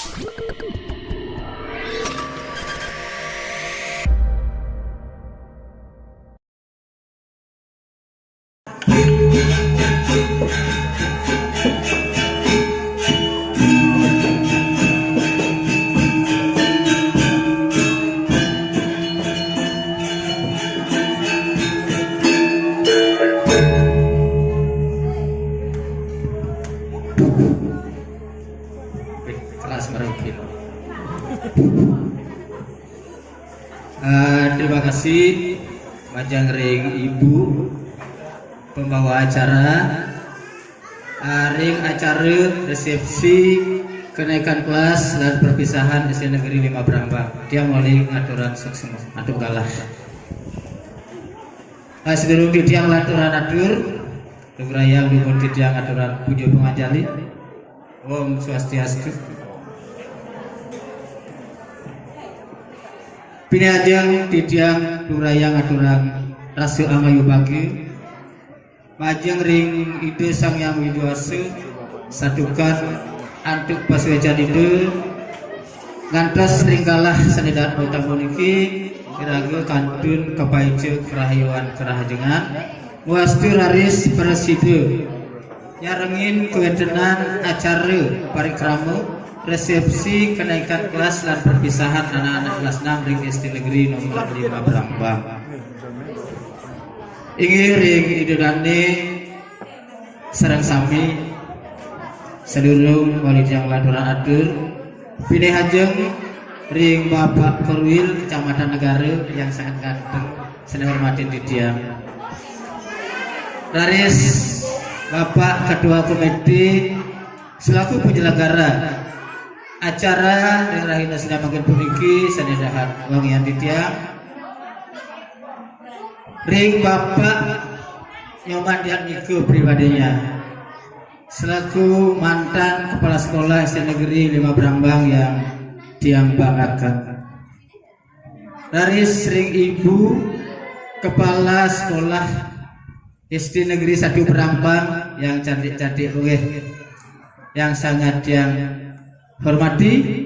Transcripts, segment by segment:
Kelas merengkin. Terima kasih Majang Ring Ibu pembawa acara ring acara resepsi kenaikan kelas dan perpisahan SD Negeri 5 Brambang. Dia mulai aturan sukses atur galah. Sebelum didiang aturan atur Nugrayang dukun didiang aturan pujo pengajali. Om Swastiastu. Pinajang didiang Nugrayang aturan Rasul Amayu Bagi. Majeng ring ide Sang Yang Widuasu sadukan antuk paswejan ide ngantos ringkalah sanedat utang puniki kiraga kantun kepaije kerahayuan kerahajengan muastu raris preside nyarengin kewentenan acara parikrama resepsi kenaikan kelas dan perpisahan anak-anak kelas 6 ring SD Negeri nomor 5 Brambang. Ingin ring idodane sareng sami sedulung walid yang laduran atur pilih hajeng ring Bapak Korwil Kecamatan Negara yang sangat ganteng saya hormatin didiam Raris Bapak Ketua Komite selaku penyelenggara acara ring rahina sedang makin puniki sanedahan wangian didiam ring Bapak Nyoman Dian Niko pribadinya selaku mantan kepala sekolah SD Negeri 5 Brambang yang diambanggakan. Raris ring Ibu kepala sekolah SD Negeri 1 Brambang yang cantik-cantik yang sangat yang hormati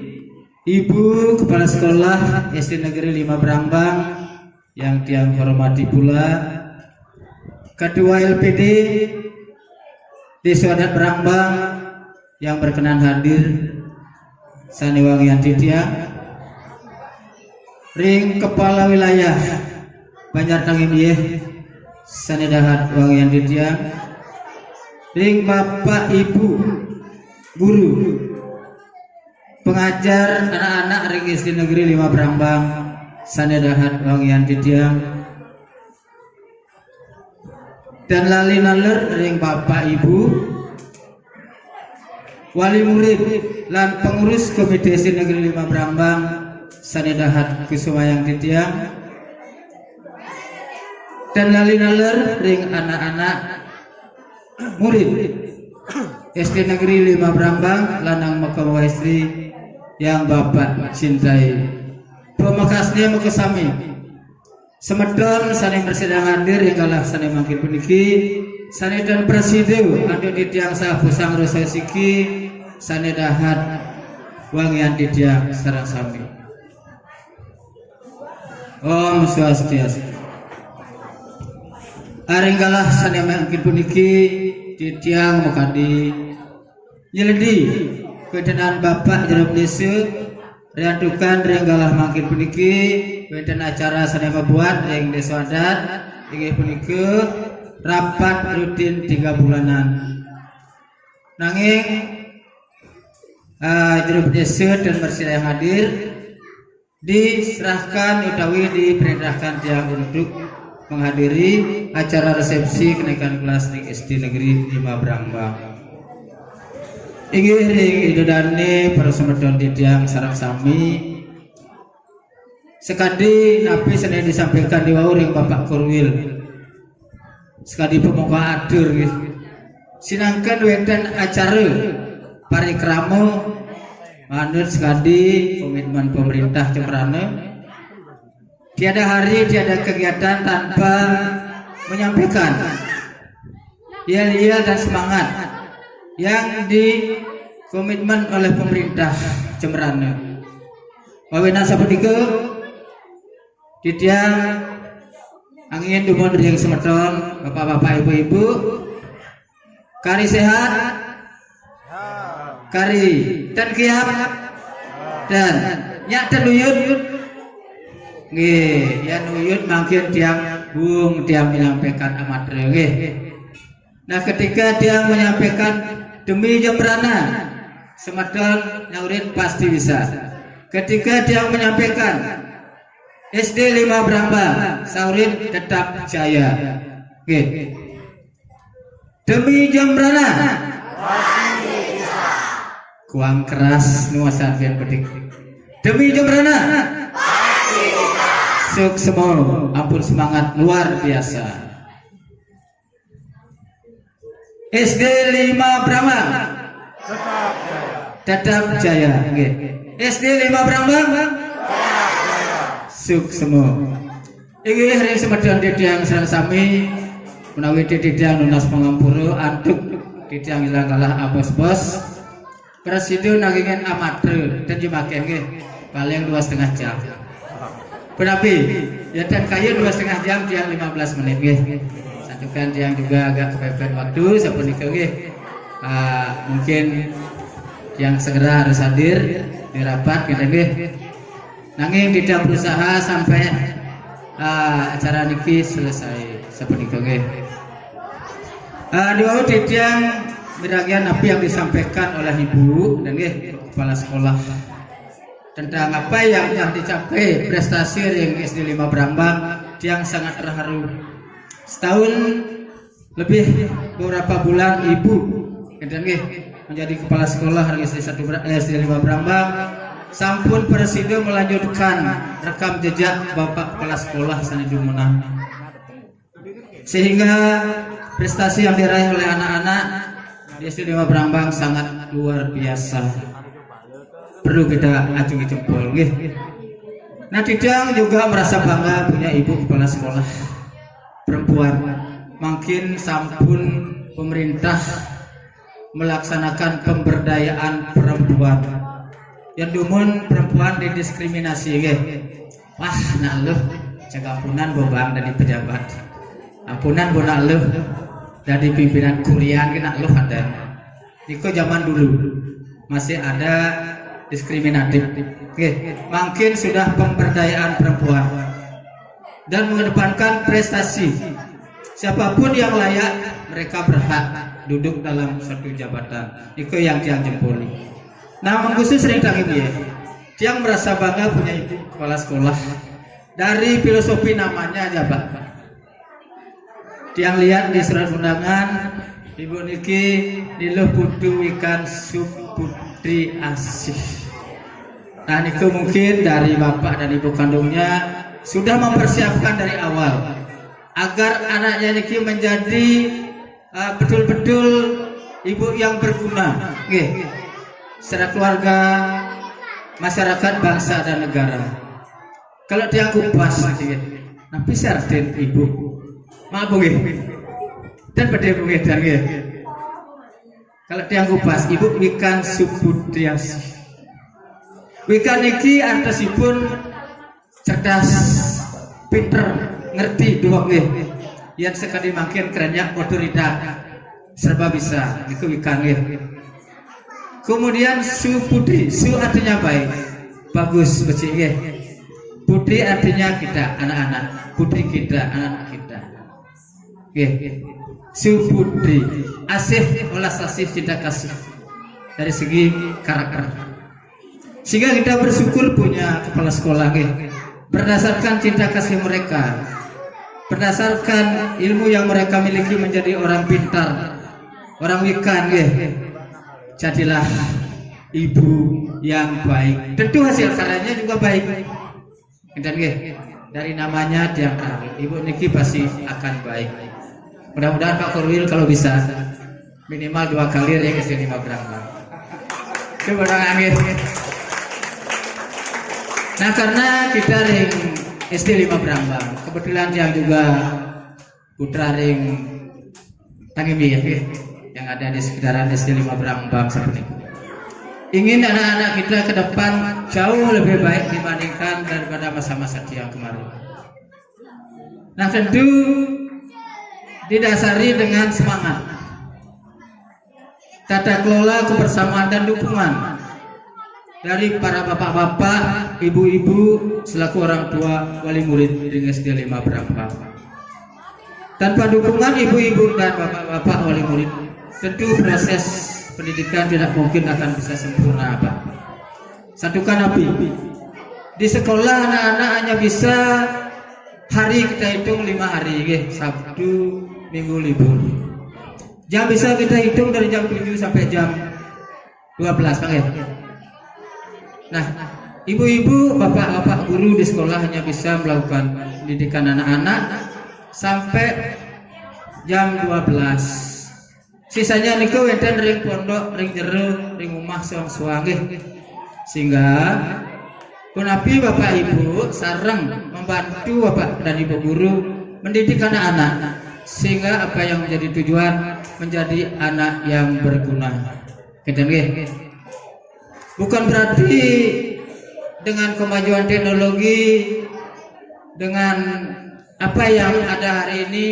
Ibu kepala sekolah SD Negeri 5 Brambang yang diang hormati pula Ketua LPD Desa Adat Brambang yang berkenan hadir saniwangian didiang ring kepala wilayah Banjar Tangim Yeh sanedahat wangian didiang ring Bapak Ibu guru pengajar anak-anak ring SD Negeri 5 Brambang sanedahat wangian didiang dan lali naler ring Bapak Ibu wali murid lan pengurus Komite SD Negeri 5 Brambang sanedahat kusumayang didiang dan lali naler ring anak-anak murid SD Negeri 5 Brambang lanang Mekawa istri yang Bapak cintai. Pemakasnya mekesami semedon saning bersedang hadir yang kalah saning makin puniki sanedan presiden adu didiang sah pusang rososiki sanedahat wangian didiang sareng sami. Om Swastiastu. Aring kalah saning makin puniki didiang mukadi nyeledi kedenan Bapak Jeruk Desa riantukan ring galah makin puniki wenten acara sane membuat ring Desa Adat inggih punika rapat rutin 3 bulanan nanging Jeruk Desa dan Bersih yang hadir diserahkan utawi diperintahkan dia untuk menghadiri acara resepsi kenaikan kelas ring SD Negeri 5 Brambang. Inggih ring idodane para semedon didiang sareng sami sekadi napi sene disampaikan di wau ring Bapak Korwil sekadi pemuka atur sinangkan wenten acara parikrama manut sekadi komitmen pemerintah Cemrane tiada hari tiada kegiatan tanpa menyampaikan yel-yel dan semangat yang komitmen oleh pemerintah Jemberana. Wawena sapunika Didiang angin dumun ring semeton bapak-bapak ibu-ibu kari sehat kari dan kiam dan nyak dan uyut nggih ya uyut mangkin tiang bung tiang menyampaikan amat nggih. Nah ketika dia menyampaikan demi Jemberana semeton nyaurin pasti bisa. Ketika dia menyampaikan SD 5 Brambang saurin tetap jaya. Oke. Demi Jemberana pasti bisa. Kuang keras nuasakeun pedik. Demi Jemberana pasti bisa. Sukses, ampun semangat luar biasa. SD 5 Brambang tetap jaya. Oke. SD 5 Brambang semua. Iki hari semedang Didiang sareng sami menawi Didiang nunas pengampura antuk Didiang ilang kalah abos-bos presiden nangingen amatre dan jemake nggih paling 2,5 jam. Berarti ya dan kayu 2,5 jam Diang 15 menit nggih. Santukan Diang juga agak kepepet waktu sapunika nggih. Mungkin yang segera harus hadir di rapat kita nggih. Nanging tidak berusaha sampai acara niki selesai sapunika nggih. Diwau Didiang beragian apa yang disampaikan oleh Ibu dan nggih kepala sekolah tentang apa yang telah dicapai prestasi ring SD 5 Brambang yang sangat terharu. Setahun lebih beberapa bulan Ibu dan nggih menjadi kepala sekolah ring SD 5 Brambang. Sampun presiden melanjutkan rekam jejak Bapak Kepala Sekolah Sanidi Munah, sehingga prestasi yang diraih oleh anak-anak di SD 5 Brambang sangat luar biasa. Perlu kita acungi jempol, nggih. Nah, Didiang juga merasa bangga punya ibu kepala sekolah perempuan. Makin sampun pemerintah melaksanakan pemberdayaan perempuan. Yang dumun perempuan didiskriminasi nggih. Wah, nak leuh jaga ampunan bobang dari pejabat. Ampunan bo nak leuh dari pimpinan kuliah ge nak leuh ada. Niko zaman dulu masih ada diskriminatif. Nggih, makin sudah pemberdayaan perempuan dan mengedepankan prestasi. Siapapun yang layak mereka berhak duduk dalam suatu jabatan. Niko yang jempoli. Nah, khusus sering tanggung ya. Yang merasa bangga punya ibu kepala sekolah. Dari filosofi namanya aja Pak. Yang lihat di surat undangan, Ibu Niki niluh putu ikan sup putri asih. Nah, Niku mungkin dari bapak dan ibu kandungnya sudah mempersiapkan dari awal agar anaknya Niki menjadi betul-betul ibu yang berguna. Nggih. Secara keluarga, masyarakat, bangsa dan negara. Kalau dia kupas sedikit, tapi sarden ibu, maaf nggih, dan pada nggih dan nggih. Kalau dia kupas, ibu ikan subudiasi. Wikan iki artosipun cerdas, pinter, ngerti dua nggih. Yang sekali makin kerennya otorita, serba bisa. Itu wikan nggih. Kemudian su putri, su artinya baik, bagus, becik ya. Putri artinya kita, anak-anak, putri kita, anak-anak kita. Ya. Su putri, asih, welas asih, cinta kasih dari segi karakter. Sehingga kita bersyukur punya kepala sekolah, ya. Berdasarkan cinta kasih mereka, berdasarkan ilmu yang mereka miliki menjadi orang pintar, orang wikan, ya. Jadilah ibu yang baik. Tentu hasil karyanya juga baik. Dan dari namanya dia Ibu Niki pasti akan baik. Mudah-mudahan Pak Korwil kalau bisa minimal 2 kali ring SD 5 Brambang. Coba angin. Nah, karena kita ring SD 5 Brambang, kebetulan yang juga putra ring Tangimbi ya. Yang ada di sekitaran SD 5 Brambang seperti itu. ingin anak-anak kita ke depan jauh lebih baik dibandingkan daripada masa-masa yang kemarin. Nah, tentu didasari dengan semangat, tata kelola, kebersamaan dan dukungan dari para bapak-bapak, ibu-ibu selaku orang tua wali murid di SD 5 Brambang. Tanpa dukungan ibu-ibu dan bapak-bapak wali murid, tentu proses pendidikan tidak mungkin akan bisa sempurna, Pak. Satukan api. Di sekolah anak-anak hanya bisa hari kita hitung 5 hari, Sabtu, Minggu libur. Jam bisa kita hitung dari jam 7 sampai jam 12, Pak. Nah, ibu-ibu, bapak-bapak guru di sekolah hanya bisa melakukan pendidikan anak-anak sampai jam 12. Sisanya niku wenten ring pondok, ring jero, ring omah suang-suang nggih. Sehingga punapi bapak ibu sareng membantu bapak dan ibu guru mendidik anak-anak sehingga apa yang menjadi tujuan menjadi anak yang berguna. Bukan berarti dengan kemajuan teknologi, dengan apa yang ada hari ini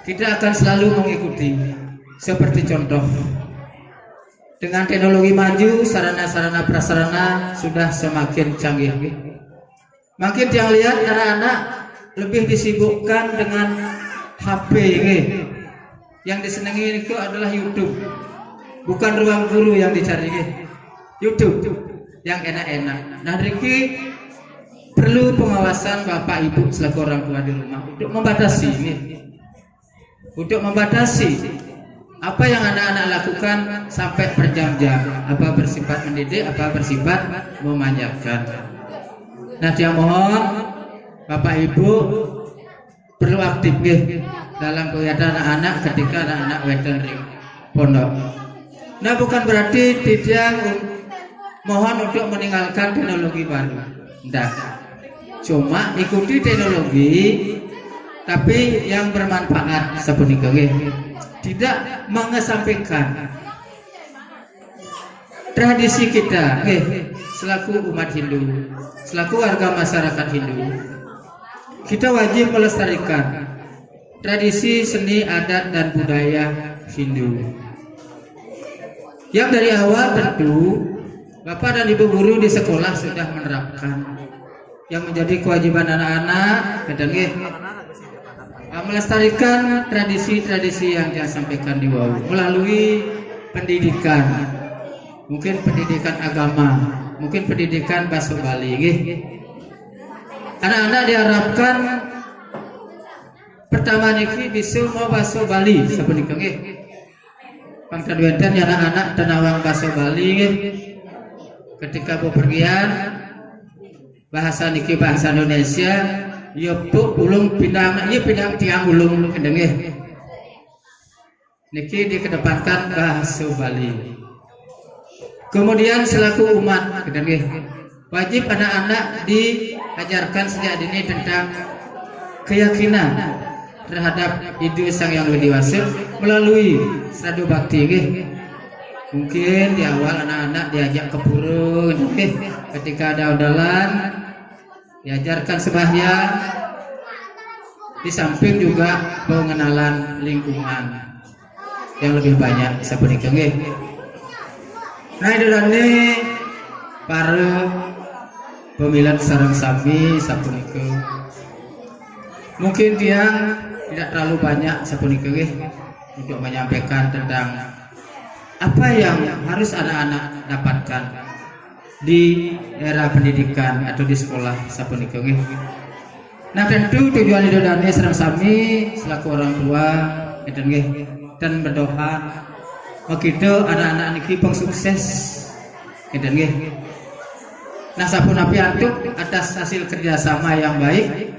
kita akan selalu mengikuti. Seperti contoh, dengan teknologi maju, sarana-sarana prasarana sudah semakin canggih. Makin yang lihat anak-anak lebih disibukkan dengan HP. Yang disenangi itu adalah YouTube. Bukan ruang guru yang dicari, YouTube yang enak-enak. Nah, Riki perlu pengawasan bapak ibu selaku orang tua di rumah untuk membatasi apa yang anak-anak lakukan sampai berjam-jam, apa bersifat mendidik, apa bersifat memanjakan. Nah, dia mohon bapak ibu perlu aktif dalam kegiatan anak-anak ketika anak-anak weten ring pondok. Nah, bukan berarti tidak mohon untuk meninggalkan teknologi baru. Tidak. Cuma ikuti teknologi tapi yang bermanfaat sepunika tidak mengesampingkan tradisi kita selaku umat Hindu, selaku warga masyarakat Hindu. Kita wajib melestarikan tradisi, seni, adat dan budaya Hindu. Yang dari awal tentu bapak dan ibu guru di sekolah sudah menerapkan yang menjadi kewajiban anak-anak melestarikan tradisi-tradisi yang dia sampaikan di bawah melalui pendidikan, mungkin pendidikan agama, mungkin pendidikan bahasa Bali. Anak-anak diharapkan pertama niki bisa mau bahasa Bali sapunika pangkat wenten anak-anak tenawang bahasa Bali ketika bepergian bahasa niki bahasa Indonesia. Ya bu ulung pindang, ya pindang tiang ulung kendenge. Niki dikedepankan bahasa Bali. Kemudian selaku umat kendenge, wajib anak-anak diajarkan sejak dini tentang keyakinan terhadap Hindu Sang Yang Lebih Dewasa melalui Sradu Bakti. Mungkin di awal anak-anak diajak ke pura, ketika ada undalan diajarkan sembahyang, di samping juga pengenalan lingkungan yang lebih banyak seperti itu. Nah, itu tadi para pemilihan sarang sami sapunika. Mungkin dia tidak terlalu banyak sapunika untuk menyampaikan tentang apa yang harus anak-anak dapatkan di era pendidikan atau di sekolah sapunika. Nah, tentu tujuan itu dan sareng sami selaku orang tua dan berdoa begitu anak-anak niki pun sukses. Nah, sapunapi antuk atas hasil kerjasama yang baik,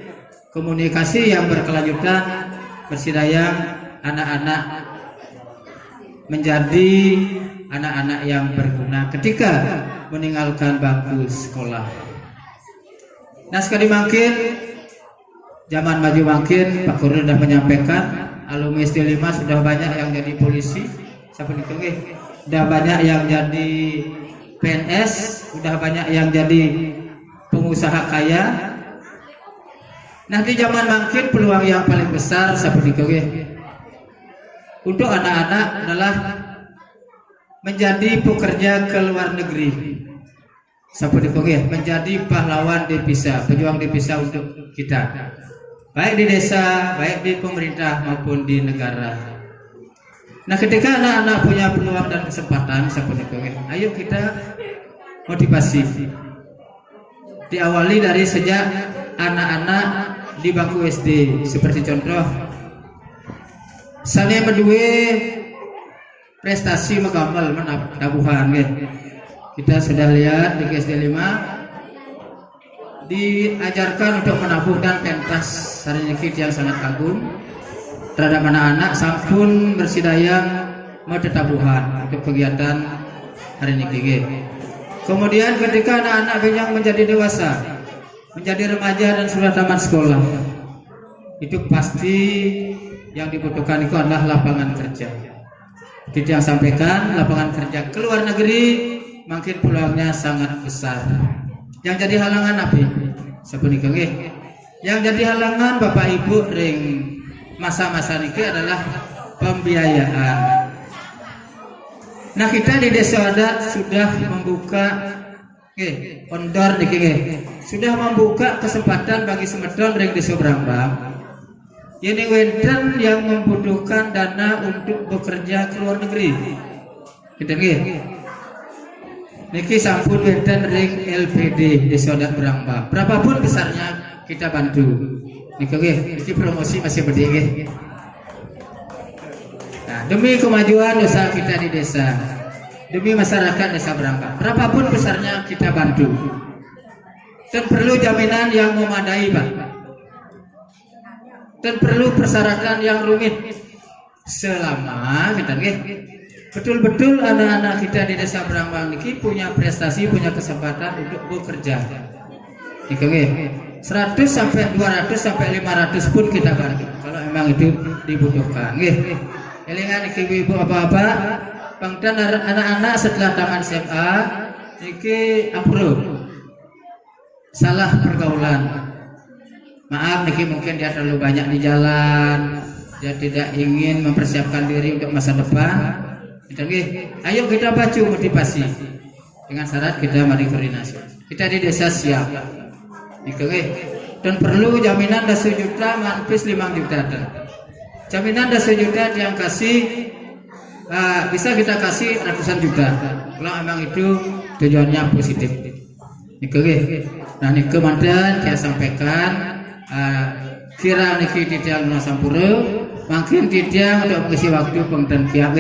komunikasi yang berkelanjutan, bersidayang anak-anak menjadi anak-anak yang berguna ketika meninggalkan bangku sekolah. Nah, sekali makin zaman maju makin Pak Guru sudah menyampaikan alumni SD 5 sudah banyak yang jadi polisi, sudah banyak yang jadi PNS, udah banyak yang jadi pengusaha kaya. Nah di zaman mungkin peluang yang paling besar seperti itu untuk anak-anak adalah menjadi pekerja ke luar negeri. Seperti itu menjadi pahlawan devisa, pejuang devisa untuk kita, baik di desa, baik di pemerintah maupun di negara. Nah ketika anak-anak punya peluang dan kesempatan seperti itu, ayo kita motivasi. Diawali dari sejak anak-anak di bangku SD, seperti contoh saya berdua prestasi mengamal menabuhan kita sudah lihat di SD 5 diajarkan untuk menabuh dan pentas hari ini yang sangat agung terhadap anak-anak sampun bersidayang mau tetabuhan untuk kegiatan hari ini. Kemudian ketika anak-anak yang menjadi dewasa, menjadi remaja dan sudah tamat sekolah, itu pasti yang dibutuhkan itu adalah lapangan kerja. Tidak sampaikan lapangan kerja ke luar negeri makin peluangnya sangat besar. Yang jadi halangan apa? Seperti itu. Yang jadi halangan Bapak Ibu ring masa-masa ini adalah pembiayaan. Nah kita di desa adat sudah membuka ondor sudah membuka kesempatan bagi semedon ring desa Brambang. Ini wenten yang membutuhkan dana untuk bekerja ke luar negeri. Kita niki sampun wenten ring LPD desa adat Brambang. Berapapun besarnya kita bantu. Niki promosi masih berdiri. Nah, demi kemajuan usaha kita di desa, demi masyarakat desa Brambang, berapapun besarnya kita bantu. Dan perlu jaminan yang memadai, Pak. Dan perlu persyaratan yang rumit. Selama kita betul-betul anak-anak kita di desa Brambang niki punya prestasi, punya kesempatan untuk bekerja. 100 sampai 200 sampai 500 pun kita bantu kalau memang itu dibutuhkan. Elingan ibu apa-apa, bangtan anak-anak setelah tamat SMA niki approve salah pergaulan. Maaf niki mungkin dia terlalu banyak di jalan, dia tidak ingin mempersiapkan diri untuk masa depan. Ayo kita bacu motivasi dengan syarat kita mari koordinasi. Kita di desa siap. Dan perlu jaminan dah 1 juta manpis 5 juta. Jaminan dah 1 juta yang kasih bisa kita kasih ratusan juta kalau memang itu tujuannya positif. Nah niki mantan saya sampaikan kira niki tidak sampura makin tidak untuk mengisi waktu pengten kiak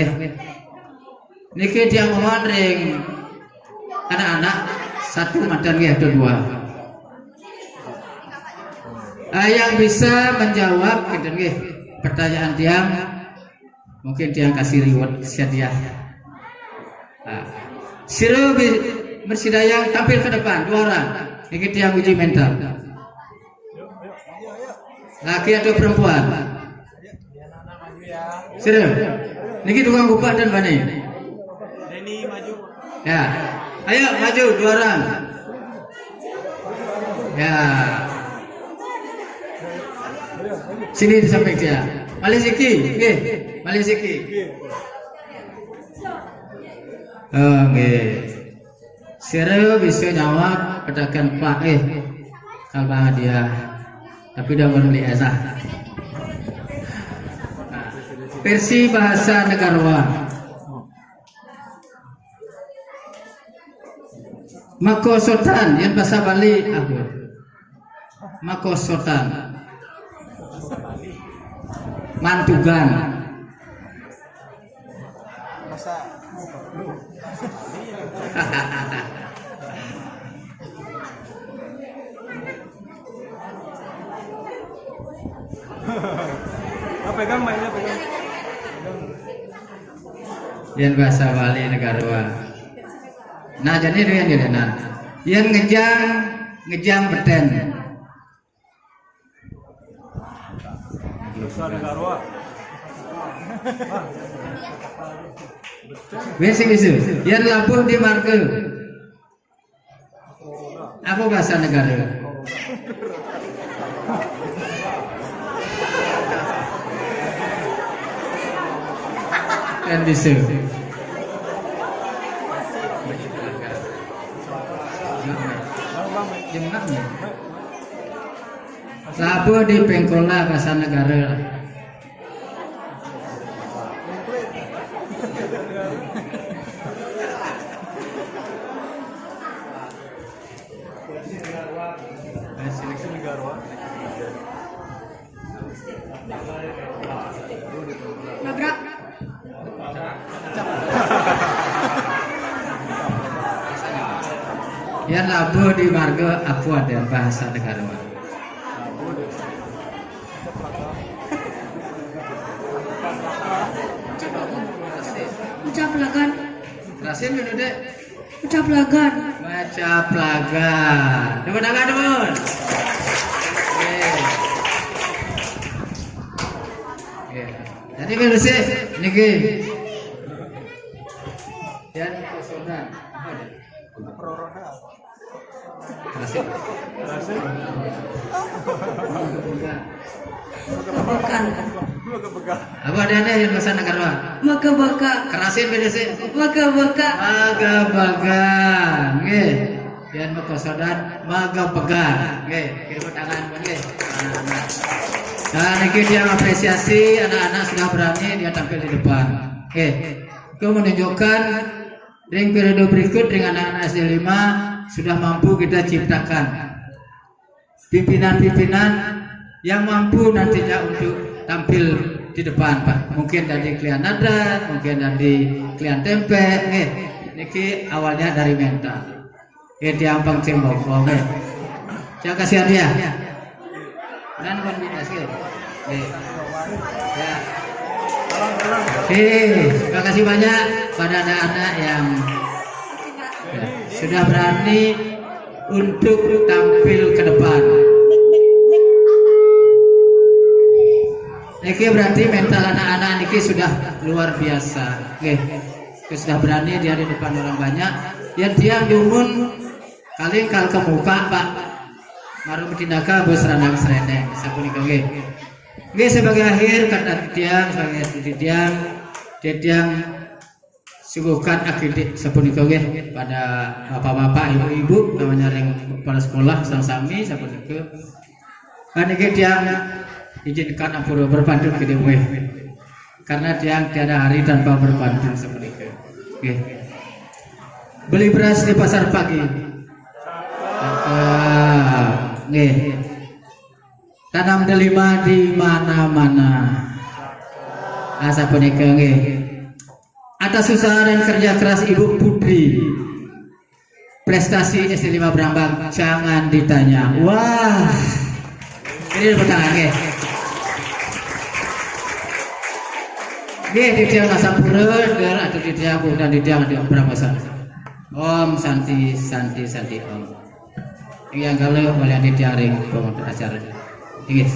niki dia mohon ring anak-anak satu mantan atau 2 yang bisa menjawab pertanyaan dia mungkin dia kasih reward sedia. Siro bersidayang tampil ke depan 2 orang niki dia uji mental. Laki atau perempuan? Serius? Niki tukang kupat dan bani. Deni maju. Ya, ayo maju 2 orang. Ya. Sini disamping dia. Malisiki, Malisiki. Serius bisa jawab pedagang Pak kalau dia. Tapi udah beli esah. Versi bahasa Negarawan. Makosotan yang bahasa Bali Makosotan. Mantugan. Pegang mainnya pegang. Yang bahasa Bali Negarawan. Nah jadi itu yang jadinan. Yang ngejang beten. Bahasa Negarawan. Basic isu. Yang labuh di marke. Aku bahasa negara. Dan bisa. Jemnaknya. Labu di Pengkola bahasa negara. Nabrak. Ya labu di marga aku ada bahasa negara. Ucaplagan. Rasim dulu dek. Ucaplagan. Baca pelagan. Tepuk tangan teman. Jadi bersih niki. Dan personal. Rasim. Bukan. Apa ada yang bahasa negara? Baka-baka. Kerasin beda sih. Baka-baka. Maga-baga, nggih. Yan makosodan maga-baga, nggih. Kirim tangan, nggih. Anak-anak. Nah, niki dia apresiasi anak-anak sudah berani dia tampil di depan. Oke. Itu menunjukkan ring periode berikut dengan anak-anak SD 5 sudah mampu kita ciptakan pimpinan-pimpinan yang mampu nantinya untuk tampil di depan, Pak. Mungkin dari klien adat, mungkin dari klien tempe, niki awalnya dari mental. Dia ampang cembok, oke. Jangan kasihan dia. Dan kombinasi. Ya. Terima kasih banyak pada anak-anak yang ya, sudah berani untuk tampil ke depan. Niki berarti mental anak-anak niki sudah luar biasa. Oke, sudah berani dia di depan orang banyak. Yang dia diumun kali kal ke muka Pak. Maru tindakan bos randang serendeng. Sapunika nggih. Nggih sebagai akhir kata tiang sebagai tiang suguhkan akidik sapunika nggih pada bapak-bapak ibu-ibu namanya ring kepala sekolah sami sapunika. Kan niki tiang izinkan ampura berpantun ke dewe karena tiang tiada hari tanpa berpantun seperti itu. Okay. Beli beras di pasar pagi. Tanam delima di mana-mana. Asa punika nggih. Atas usaha dan kerja keras Ibu Putri, prestasi SD 5 Brambang jangan ditanya. Wah, ini pertanyaan nggih. Nggih di tiang Nasapura atau di tiang dan di tiang Pramasa. Om Santi Om. Yang kalau melihat di tiang ring acara. Nggih,